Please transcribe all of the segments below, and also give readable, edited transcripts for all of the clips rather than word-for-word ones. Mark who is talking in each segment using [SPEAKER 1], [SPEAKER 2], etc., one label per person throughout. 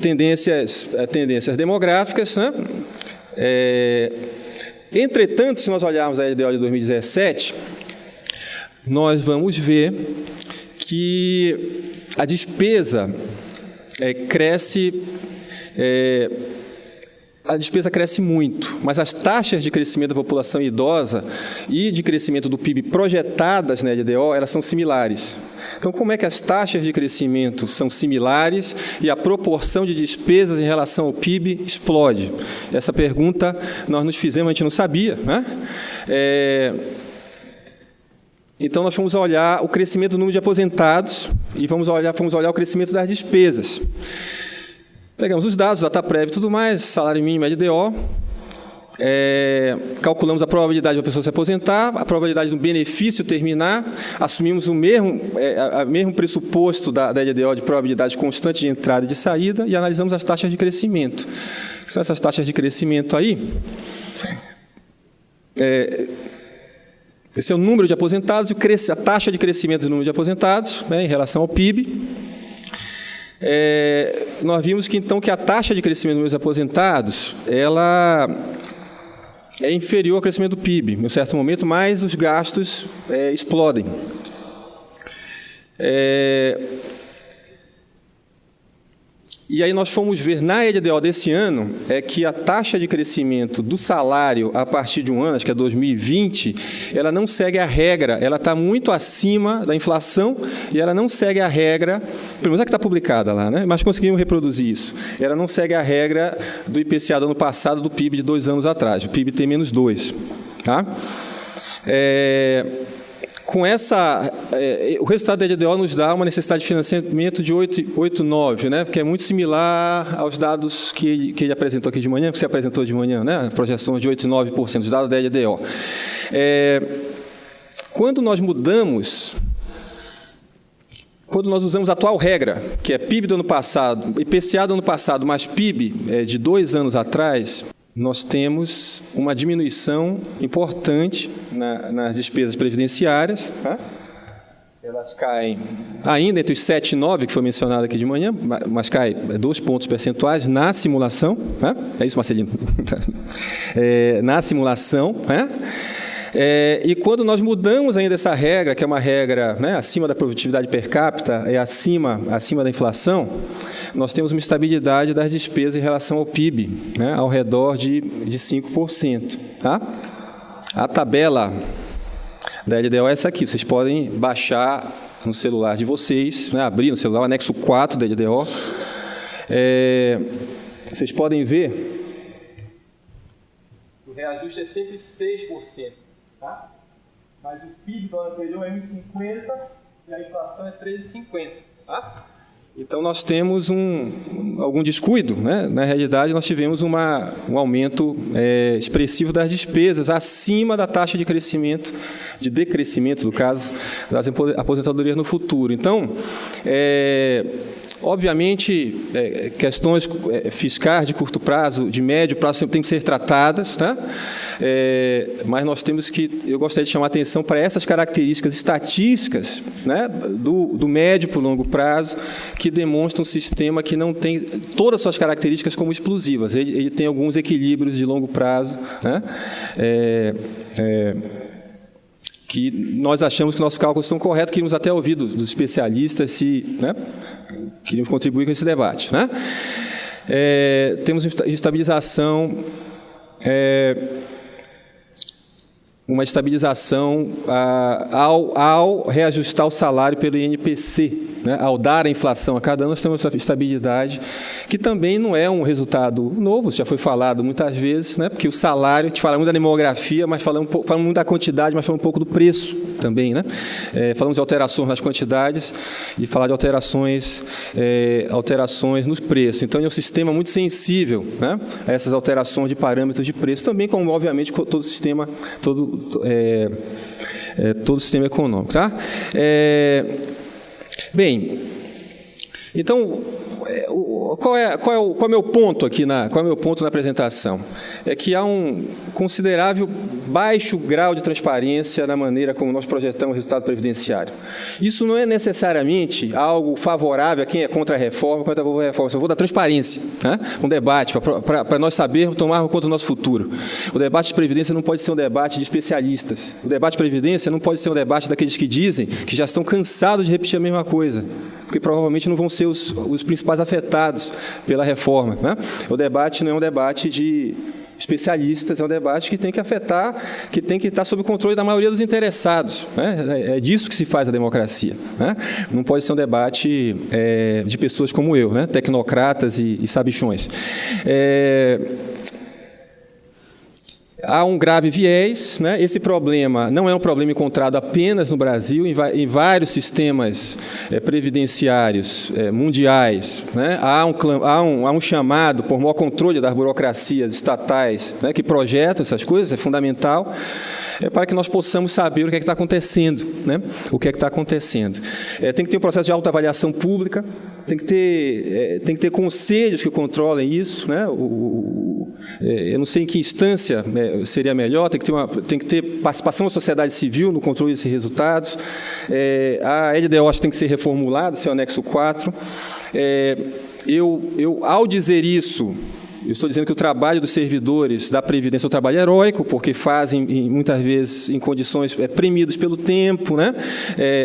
[SPEAKER 1] tendências demográficas, né? Entretanto, se nós olharmos a LDO de 2017, nós vamos ver que a despesa cresce muito, mas as taxas de crescimento da população idosa e de crescimento do PIB projetadas na LDO, elas são similares. Então, como é que as taxas de crescimento são similares e a proporção de despesas em relação ao PIB explode? Essa pergunta nós nos fizemos, a gente não sabia, né? Então, nós fomos olhar o crescimento do número de aposentados e fomos olhar o crescimento das despesas. Pegamos os dados, DataPrev e tudo mais, salário mínimo LDO, calculamos a probabilidade de uma pessoa se aposentar, a probabilidade do benefício terminar, assumimos o mesmo pressuposto da LDO de probabilidade constante de entrada e de saída e analisamos as taxas de crescimento. Que são essas taxas de crescimento aí? Esse é o número de aposentados e a taxa de crescimento do número de aposentados, né, em relação ao PIB. Nós vimos que, então, que a taxa de crescimento do número de aposentados ela é inferior ao crescimento do PIB. Em um certo momento, mais os gastos explodem. E aí nós fomos ver na LDO desse ano que a taxa de crescimento do salário a partir de um ano, acho que é 2020, ela não segue a regra, ela está muito acima da inflação e ela não segue a regra, pelo menos é que está publicada lá, né? Mas conseguimos reproduzir isso. Ela não segue a regra do IPCA do ano passado, do PIB de 2 anos atrás. O PIB tem menos 2. Tá? Com o resultado da LDO nos dá uma necessidade de financiamento de 8,9, né? Porque é muito similar aos dados que ele apresentou aqui de manhã, que você apresentou de manhã, né? A projeção de 8,9% dos dados da LDO. Quando nós usamos a atual regra, que é PIB do ano passado, IPCA do ano passado, mais PIB de 2 anos atrás, nós temos uma diminuição importante nas despesas previdenciárias. Tá? Elas caem ainda entre os 7 e 9, que foi mencionado aqui de manhã, mas cai 2 pontos percentuais na simulação. Tá? É isso, Marcelino? Na simulação. Tá? E quando nós mudamos ainda essa regra, que é uma regra, né, acima da produtividade per capita, acima da inflação, nós temos uma estabilidade das despesas em relação ao PIB, né, ao redor de 5%. Tá? A tabela da LDO é essa aqui, vocês podem baixar no celular de vocês, né, abrir no celular o anexo 4 da LDO. Vocês podem ver, o reajuste é sempre 6%. Tá? Mas o PIB do ano anterior é 1,50 e a inflação é 13,50. Tá? Então, nós temos algum descuido, né? Na realidade, nós tivemos um aumento expressivo das despesas acima da taxa de crescimento, de decrescimento, no caso, das aposentadorias no futuro. Então, obviamente, questões fiscais de curto prazo, de médio prazo, sempre têm que ser tratadas, tá? Mas nós temos eu gostaria de chamar a atenção para essas características estatísticas, né, do médio para o longo prazo, que demonstram um sistema que não tem todas as suas características como explosivas. Ele tem alguns equilíbrios de longo prazo, né, que nós achamos que nossos cálculos estão corretos, queríamos até ouvir dos especialistas né, queríamos contribuir com esse debate. Né? Temos estabilização, uma estabilização ao reajustar o salário pelo INPC, né? Ao dar a inflação a cada ano, nós temos essa estabilidade, que também não é um resultado novo, já foi falado muitas vezes, né? Porque o salário, a gente fala muito da demografia, mas falamos muito da quantidade, mas falamos um pouco do preço também. Né? Falamos de alterações nas quantidades e falar de alterações nos preços. Então, é um sistema muito sensível, né, a essas alterações de parâmetros de preço, também como, obviamente, todo sistema econômico. Tá? Bem, então, qual é o meu ponto aqui qual é o meu ponto na apresentação? É que há um considerável baixo grau de transparência na maneira como nós projetamos o resultado previdenciário. Isso não é necessariamente algo favorável a quem é contra a reforma, contra a reforma. Eu vou dar transparência, né? Um debate para nós sabermos tomarmos conta do nosso futuro. O debate de previdência não pode ser um debate de especialistas. O debate de previdência não pode ser um debate daqueles que dizem que já estão cansados de repetir a mesma coisa, porque provavelmente não vão ser os principais afetados pela reforma, né? O debate não é um debate de especialistas, é um debate que tem que afetar, que tem que estar sob o controle da maioria dos interessados, né? É disso que se faz a democracia, né? Não pode ser um debate de pessoas como eu, né? Tecnocratas e sabichões. Há um grave viés, né? Esse problema não é um problema encontrado apenas no Brasil, em vários sistemas previdenciários mundiais, né? Há um chamado por maior controle das burocracias estatais, né, que projetam essas coisas, é fundamental, para que nós possamos saber o que é que está acontecendo, né? O que é que está acontecendo. Tem que ter um processo de autoavaliação pública, tem que ter conselhos que controlem isso, né? Eu não sei em que instância seria melhor, tem que ter participação da sociedade civil no controle desses resultados. A LDO tem que ser reformulada, seu anexo 4. Ao dizer isso, eu estou dizendo que o trabalho dos servidores da Previdência é um trabalho heróico, porque fazem, muitas vezes, em condições premidos pelo tempo, né?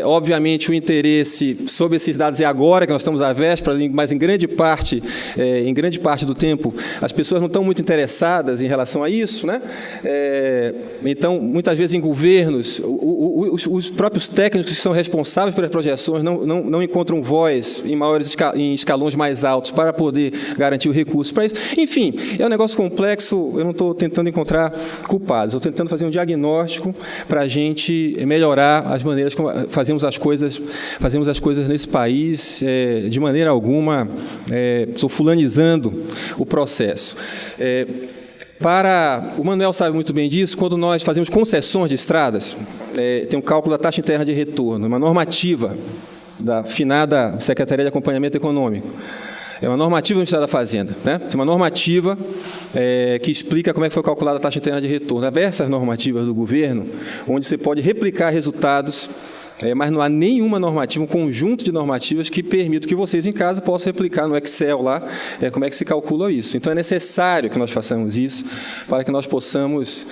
[SPEAKER 1] Obviamente, o interesse sobre esses dados é agora, que nós estamos à véspera, mas em grande parte do tempo, as pessoas não estão muito interessadas em relação a isso, né? Então, muitas vezes, em governos, os próprios técnicos que são responsáveis pelas projeções não encontram voz em escalões mais altos para poder garantir o recurso para isso. Enfim, é um negócio complexo, eu não estou tentando encontrar culpados, estou tentando fazer um diagnóstico para a gente melhorar as maneiras como fazemos as coisas nesse país, de maneira alguma, estou fulanizando o processo. O Manuel sabe muito bem disso, quando nós fazemos concessões de estradas, tem um cálculo da taxa interna de retorno, uma normativa da finada Secretaria de Acompanhamento Econômico. É uma normativa do Ministério da Fazenda, né? Tem uma normativa que explica como é que foi calculada a taxa interna de retorno. Há diversas normativas do governo, onde você pode replicar resultados, mas não há nenhuma normativa, um conjunto de normativas que permita que vocês em casa possam replicar no Excel lá como é que se calcula isso. Então, é necessário que nós façamos isso para que nós possamos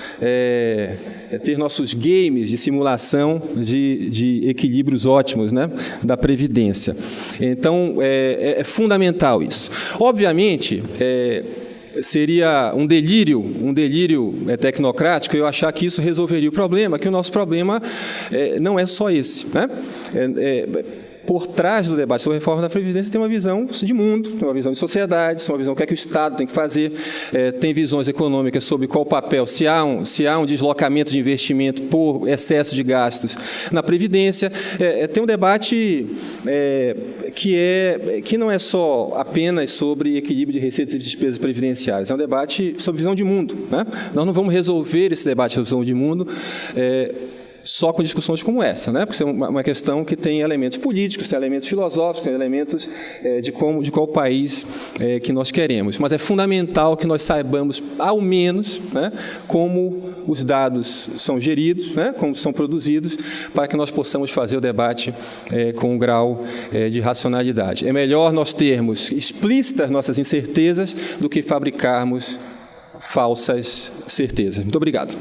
[SPEAKER 1] ter nossos games de simulação de equilíbrios ótimos, né, da Previdência. Então, é fundamental isso. Obviamente, seria um delírio tecnocrático eu achar que isso resolveria o problema, que o nosso problema não é só esse, né? Por trás do debate sobre a reforma da Previdência tem uma visão de mundo, tem uma visão de sociedade, tem uma visão do que é que o Estado tem que fazer, tem visões econômicas sobre qual papel, se há um deslocamento de investimento por excesso de gastos na Previdência. Tem um debate que não é só apenas sobre equilíbrio de receitas e despesas previdenciárias, é um debate sobre visão de mundo, né? Nós não vamos resolver esse debate sobre visão de mundo só com discussões como essa, né? Porque é uma questão que tem elementos políticos, tem elementos filosóficos, tem elementos de qual país que nós queremos. Mas é fundamental que nós saibamos, ao menos, né, como os dados são geridos, né, como são produzidos, para que nós possamos fazer o debate com um grau de racionalidade. É melhor nós termos explícitas nossas incertezas do que fabricarmos falsas certezas. Muito obrigado.